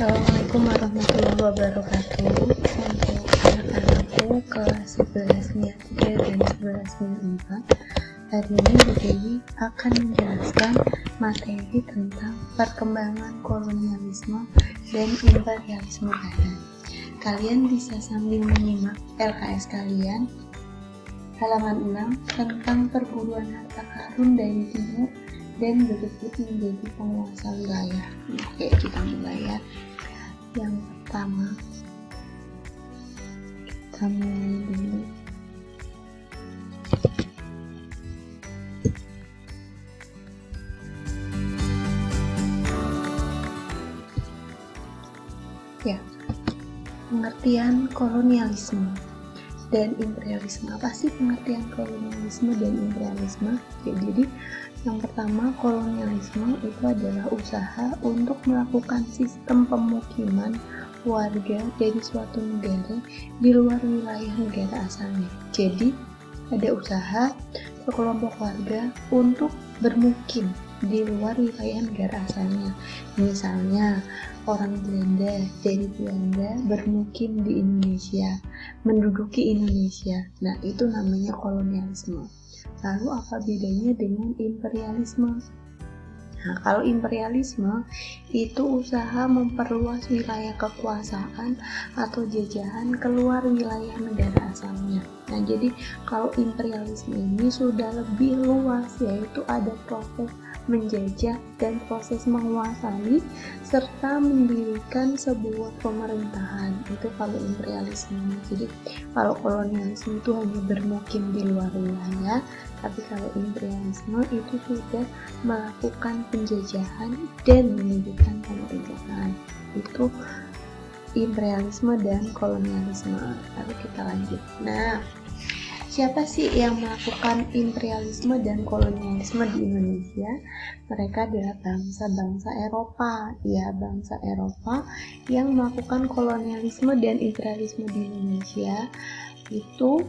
Assalamualaikum warahmatullahi wabarakatuh. Untuk anak-anakku kelas 11-3 dan 11-4, hari ini Bu Dewi akan menjelaskan materi tentang perkembangan kolonialisme dan imperialisme Barat. Kalian bisa sambil menyimak LKS kalian halaman 6 tentang perburuan harta karun dari timur dan berebut menjadi penguasa wilayah. Oke, kita mulai ya. Yang pertama, kita mulai dulu. Ya, pengertian kolonialisme dan imperialisme. Apa sih pengertian kolonialisme dan imperialisme? Ya, jadi yang pertama, kolonialisme itu adalah usaha untuk melakukan sistem pemukiman warga dari suatu negara di luar wilayah negara asalnya. Jadi ada usaha sekelompok warga untuk bermukim di luar wilayah negara asalnya. Misalnya orang Belanda dari Belanda bermukim di Indonesia, menduduki Indonesia. Nah, itu namanya kolonialisme. Lalu apa bedanya dengan imperialisme? Nah, kalau imperialisme itu usaha memperluas wilayah kekuasaan atau jajahan keluar wilayah negara asalnya. Nah, jadi kalau imperialisme ini sudah lebih luas, yaitu ada proses menjajah dan proses menguasai serta mendirikan sebuah pemerintahan. Itu kalau imperialisme. Jadi kalau kolonialisme itu hanya bermukim di luar wilayah, tapi kalau imperialisme itu sudah melakukan penjajahan dan mendirikan pemerintahan. Itu imperialisme dan kolonialisme. Lalu kita lanjut. Nah, siapa sih yang melakukan imperialisme dan kolonialisme di Indonesia? Mereka adalah bangsa-bangsa Eropa. Ya, bangsa Eropa yang melakukan kolonialisme dan imperialisme di Indonesia itu,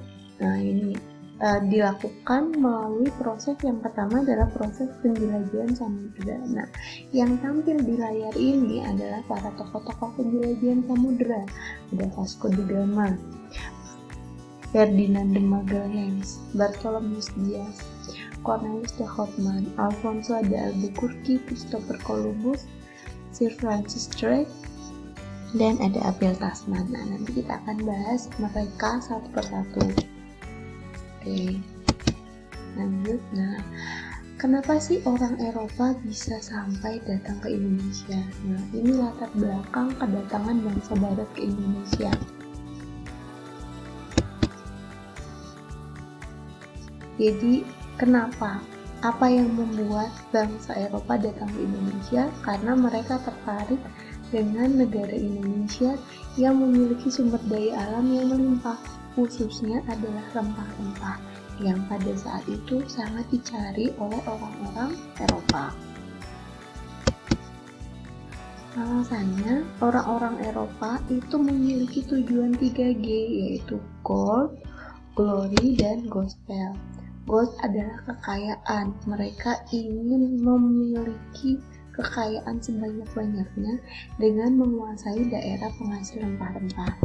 dilakukan melalui proses yang pertama adalah proses penjelajahan samudera. Nah, yang tampil di layar ini adalah para tokoh-tokoh penjelajahan samudera. Ada Vasco da Gama, Ferdinand de Magalhães, Bartholomew Dias, Cornelis de Hoffmann, Alfonso de Albuquerque, Christopher Columbus, Sir Francis Drake, dan ada Abel Tasman. Nah, nanti kita akan bahas mereka satu persatu. Oke, lanjut. Nah, kenapa sih orang Eropa bisa sampai datang ke Indonesia? Nah, ini latar belakang kedatangan bangsa Barat ke Indonesia. Jadi, kenapa? Apa yang membuat bangsa Eropa datang ke Indonesia? Karena mereka tertarik dengan negara Indonesia yang memiliki sumber daya alam yang melimpah, khususnya adalah rempah-rempah yang pada saat itu sangat dicari oleh orang-orang Eropa. Alasannya, orang-orang Eropa itu memiliki tujuan 3G, yaitu gold, glory, dan gospel. Gold adalah kekayaan. Mereka ingin memiliki kekayaan sebanyak-banyaknya dengan menguasai daerah penghasil rempah-rempah.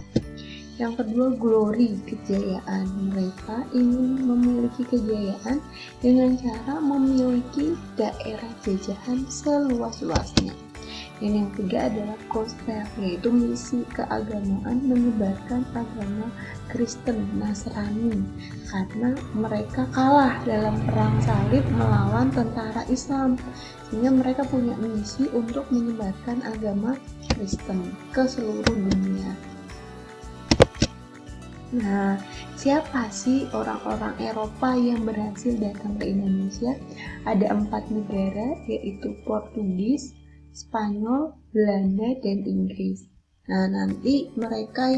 Yang kedua, glory, kejayaan. Mereka ingin memiliki kejayaan dengan cara memiliki daerah jajahan seluas-luasnya. Dan yang ketiga adalah gospel, yaitu misi keagamaan menyebarkan agama Kristen Nasrani, karena mereka kalah dalam perang salib melawan tentara Islam, sehingga mereka punya misi untuk menyebarkan agama Kristen ke seluruh dunia. Nah, siapa sih orang-orang Eropa yang berhasil datang ke Indonesia? Ada 4 negara, yaitu Portugis, Spanyol, Belanda, dan Inggris. Nah, nanti mereka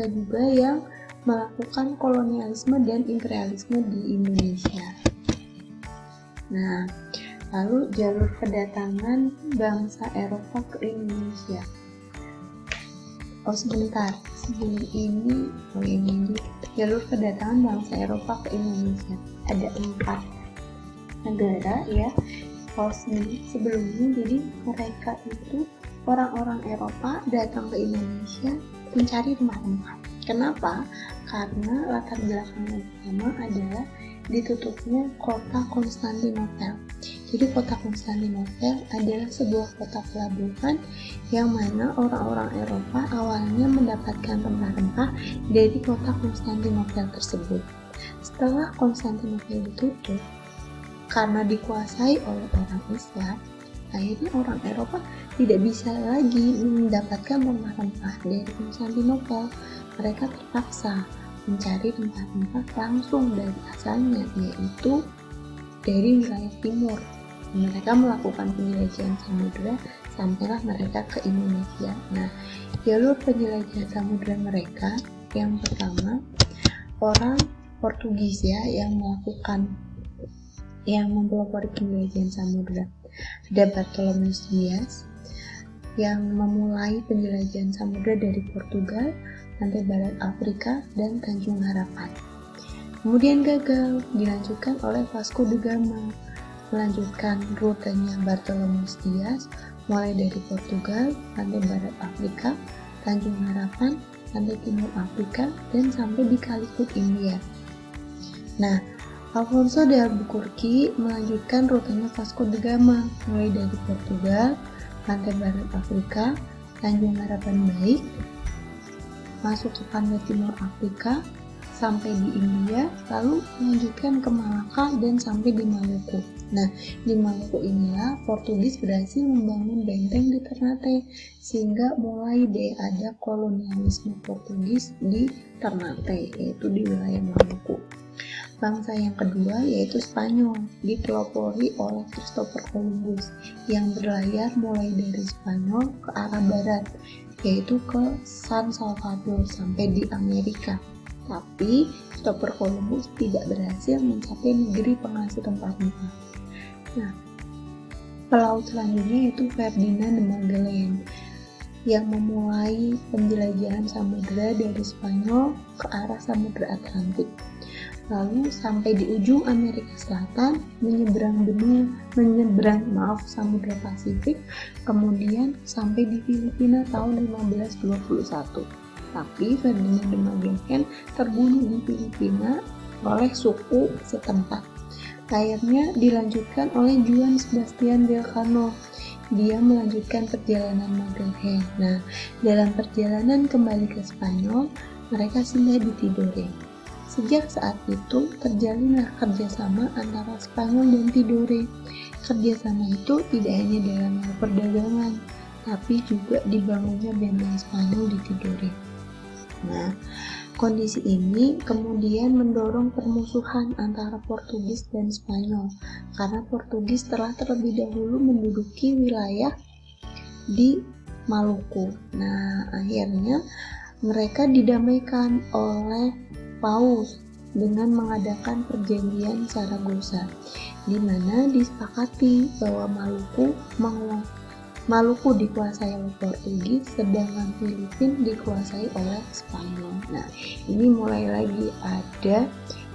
juga yang melakukan kolonialisme dan imperialisme di Indonesia. Nah, lalu jalur kedatangan bangsa Eropa ke Indonesia. Sebentar, sebelum ini jalur kedatangan bangsa Eropa ke Indonesia ada 4 negara ya, Kalau sebelumnya, jadi mereka itu orang-orang Eropa datang ke Indonesia mencari rempah-rempah. Kenapa? Karena latar belakang yang pertama adalah ditutupnya kota Konstantinopel. Jadi kota Konstantinopel adalah sebuah kota pelabuhan yang mana orang-orang Eropa awalnya mendapatkan rempah-rempah dari kota Konstantinopel tersebut. Setelah Konstantinopel ditutup, karena dikuasai oleh orang Islam, akhirnya orang Eropa tidak bisa lagi mendapatkan rempah-rempah dari Konstantinopel. Mereka terpaksa mencari rempah-rempah langsung dari asalnya, yaitu dari wilayah timur. Mereka melakukan penjelajahan samudera sampailah mereka ke Indonesia. Nah, jalur penjelajahan samudera mereka yang pertama orang Portugis ya yang mempelopori penjelajahan samudera. Ada Bartolomeus Dias yang memulai penjelajahan samudera dari Portugal, pantai barat Afrika, dan Tanjung Harapan. Kemudian gagal, dilanjutkan oleh Vasco da Gama, melanjutkan rutenya Bartolomeus Dias mulai dari Portugal, pantai barat Afrika, Tanjung Harapan, pantai timur Afrika, dan sampai di Calicut, India. Nah, Alfonso de Albuquerque melanjutkan rutenya Vasco da Gama mulai dari Portugal, pantai barat Afrika, Tanjung Harapan baik, masuk ke pantai timur Afrika, sampai di India, lalu melanjutkan ke Malaka dan sampai di Maluku. Nah, di Maluku inilah Portugis berhasil membangun benteng di Ternate, sehingga mulai deh ada kolonialisme Portugis di Ternate, yaitu di wilayah Maluku. Bangsa yang kedua yaitu Spanyol, dipelopori oleh Christopher Columbus yang berlayar mulai dari Spanyol ke arah barat, yaitu ke San Salvador sampai di Amerika. Tapi Christopher Columbus tidak berhasil mencapai negeri penghasil rempah-rempah. Nah, pelaut selanjutnya yaitu Ferdinand de Magellan yang memulai penjelajahan samudera dari Spanyol ke arah Samudra Atlantik. Lalu sampai di ujung Amerika Selatan, menyeberang Samudra Pasifik, kemudian sampai di Filipina tahun 1521. Tapi Ferdinand de Magellan terbunuh di Filipina oleh suku setempat. Akhirnya dilanjutkan oleh Juan Sebastian Elcano. Dia melanjutkan perjalanan Magellan. Nah, dalam perjalanan kembali ke Spanyol, mereka singgah di Tidore. Sejak saat itu terjalinlah kerjasama antara Spanyol dan Tidore. Kerjasama itu tidak hanya dalam hal perdagangan, tapi juga dibangunnya benteng Spanyol di Tidore. Nah, kondisi ini kemudian mendorong permusuhan antara Portugis dan Spanyol, karena Portugis telah terlebih dahulu menduduki wilayah di Maluku. Nah, akhirnya mereka didamaikan oleh Paus dengan mengadakan perjanjian Saragossa, di mana disepakati bahwa Maluku dikuasai oleh Portugis, sedangkan Filipina dikuasai oleh Spanyol. Nah, ini mulai lagi ada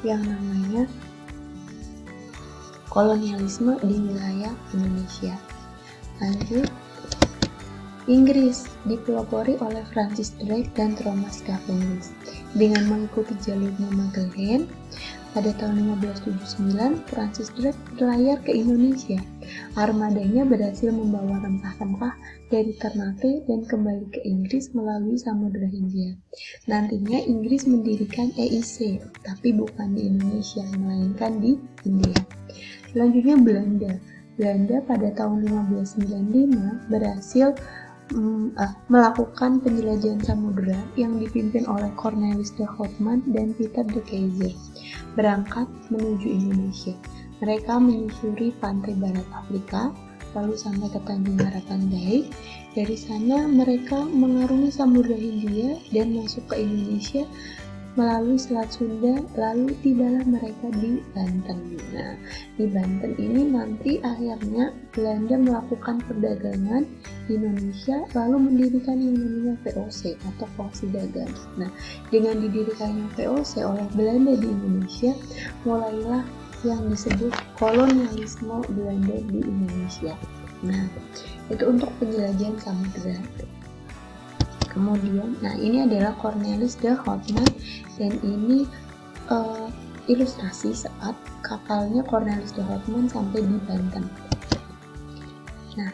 yang namanya kolonialisme di wilayah Indonesia. Lanjut, Inggris dipelopori oleh Francis Drake dan Thomas Cavendish. Dengan mengikuti jalurnya Magellan, pada tahun 1579 Francis Drake berlayar ke Indonesia. Armadanya berhasil membawa rempah-rempah dari Ternate dan kembali ke Inggris melalui Samudra Hindia. Nantinya Inggris mendirikan EIC, tapi bukan di Indonesia, melainkan di India. Selanjutnya Belanda pada tahun 1595 berhasil melakukan penjelajahan samudera yang dipimpin oleh Cornelis de Houtman dan Peter de Keyser berangkat menuju Indonesia. Mereka menyusuri pantai barat Afrika, lalu sampai ke Tanjung Harapan baik. Dari sana mereka mengarungi Samudra Hindia dan masuk ke Indonesia melalui Selat Sunda, lalu tibalah mereka di Banten. Nah, di Banten ini nanti akhirnya Belanda melakukan perdagangan di Indonesia, lalu mendirikan yang namanya VOC atau Voksi Dagang. Nah, dengan didirikannya VOC oleh Belanda di Indonesia, mulailah yang disebut kolonialisme Belanda di Indonesia. Nah, itu untuk penjelajahan samudera. Kemudian, ini adalah Cornelis de Houtman, dan ini ilustrasi saat kapalnya Cornelis de Houtman sampai di Banten. Nah,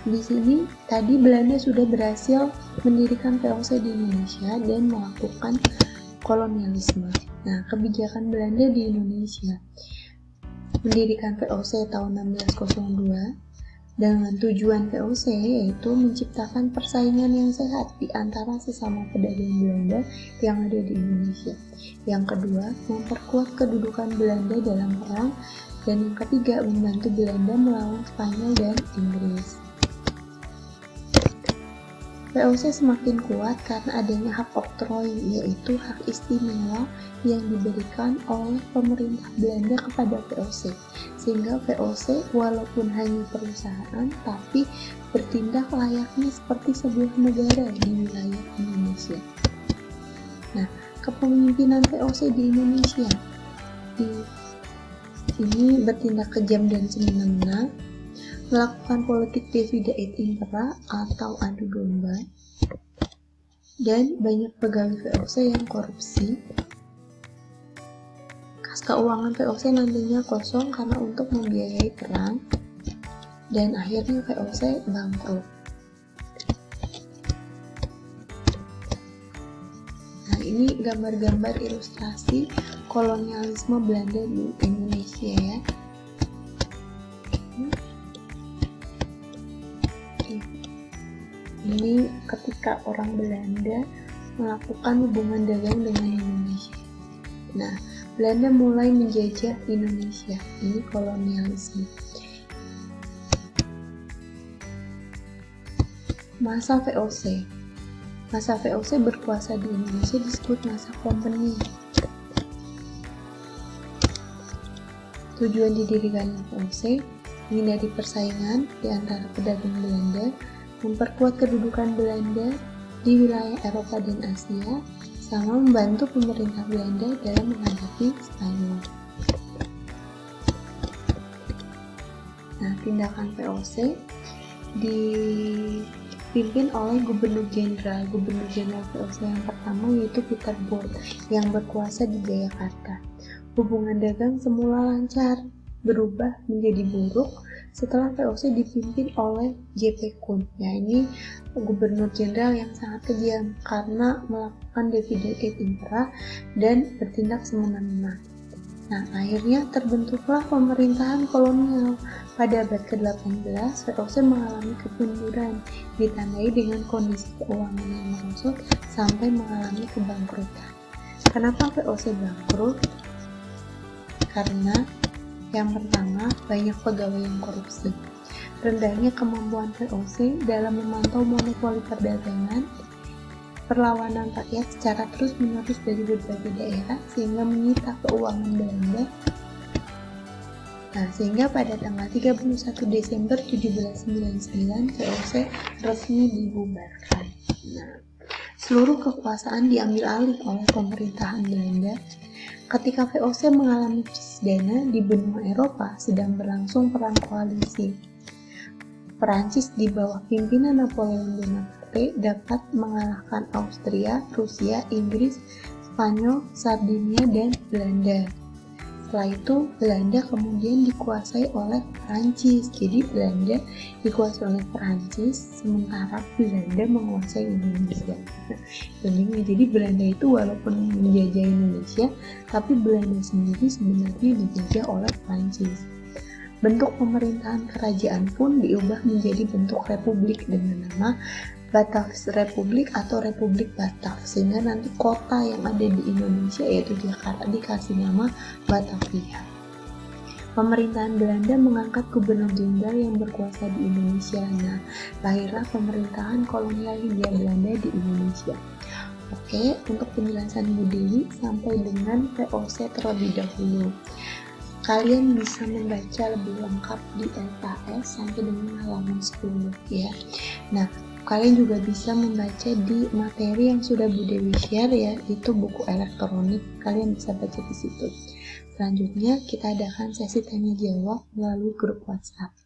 di sini tadi Belanda sudah berhasil mendirikan VOC di Indonesia dan melakukan kolonialisme. Nah, kebijakan Belanda di Indonesia mendirikan VOC tahun 1602 dengan tujuan VOC yaitu menciptakan persaingan yang sehat di antara sesama pedagang Belanda yang ada di Indonesia. Yang kedua, memperkuat kedudukan Belanda dalam perang, dan yang ketiga, membantu Belanda melawan Spanyol dan Inggris. VOC semakin kuat karena adanya hak oktroi, yaitu hak istimewa yang diberikan oleh pemerintah Belanda kepada VOC, sehingga VOC walaupun hanya perusahaan tapi bertindak layaknya seperti sebuah negara di wilayah Indonesia. Nah, kepemimpinan VOC di Indonesia ini bertindak kejam dan semena-mena, melakukan politik divide et impera atau adu domba, dan banyak pegawai VOC yang korupsi. Kas keuangan VOC nantinya kosong karena untuk membiayai perang, dan akhirnya VOC bangkrut. Nah, ini gambar-gambar ilustrasi kolonialisme Belanda di Indonesia ya. Ini ketika orang Belanda melakukan hubungan dagang dengan Indonesia. Nah, Belanda mulai menjajah Indonesia. Ini kolonialisme. Masa VOC. Masa VOC berkuasa di Indonesia disebut masa kompeni. Tujuan didirikannya VOC menghindari persaingan di antara pedagang Belanda, memperkuat kedudukan Belanda di wilayah Eropa dan Asia, sama membantu pemerintah Belanda dalam menghadapi Spanyol. Nah, tindakan VOC dipimpin oleh Gubernur Jenderal VOC yang pertama yaitu Peter Both yang berkuasa di Jayakarta. Hubungan dagang semula lancar, berubah menjadi buruk setelah VOC dipimpin oleh J.P. Koen. Ya, ini Gubernur Jenderal yang sangat kejam karena melakukan divide et impera dan bertindak semena-mena. Nah, akhirnya terbentuklah pemerintahan kolonial. Pada abad ke-18, VOC mengalami kemunduran, ditandai dengan kondisi keuangan yang merosot sampai mengalami kebangkrutan. Kenapa VOC bangkrut? Karena yang pertama, banyak pegawai yang korupsi. Rendahnya kemampuan VOC dalam memantau monopoli perdagangan, perlawanan rakyat secara terus-menerus dari berbagai daerah sehingga menyita keuangan Belanda. Nah, sehingga pada tanggal 31 Desember 1799 VOC resmi dibubarkan. Nah, seluruh kekuasaan diambil alih oleh pemerintahan Belanda. Ketika VOC mengalami krisis dana di benua Eropa sedang berlangsung perang koalisi. Perancis di bawah pimpinan Napoleon Bonaparte dapat mengalahkan Austria, Rusia, Inggris, Spanyol, Sardinia, dan Belanda. Setelah itu, Belanda kemudian dikuasai oleh Perancis. Jadi Belanda dikuasai oleh Perancis, sementara Belanda menguasai Indonesia. Jadi Belanda itu walaupun menjajah Indonesia, tapi Belanda sendiri sebenarnya dijajah oleh Perancis. Bentuk pemerintahan kerajaan pun diubah menjadi bentuk republik dengan nama Batavius Republik atau Republik Batav, sehingga nanti kota yang ada di Indonesia yaitu Jakarta dikasih nama Batavia. Pemerintahan Belanda mengangkat gubernur jenderal yang berkuasa di Indonesia. Nah, lahirlah pemerintahan kolonial Hindia Belanda di Indonesia. Oke, untuk penjelasan Bu Dewi sampai dengan VOC terlebih dahulu. Kalian bisa membaca lebih lengkap di LKS sampai dengan halaman 10 ya. Nah, Kalian juga bisa membaca di materi yang sudah Bu Dewi share ya, itu buku elektronik, kalian bisa baca di situ. Selanjutnya kita adakan sesi tanya jawab melalui grup WhatsApp.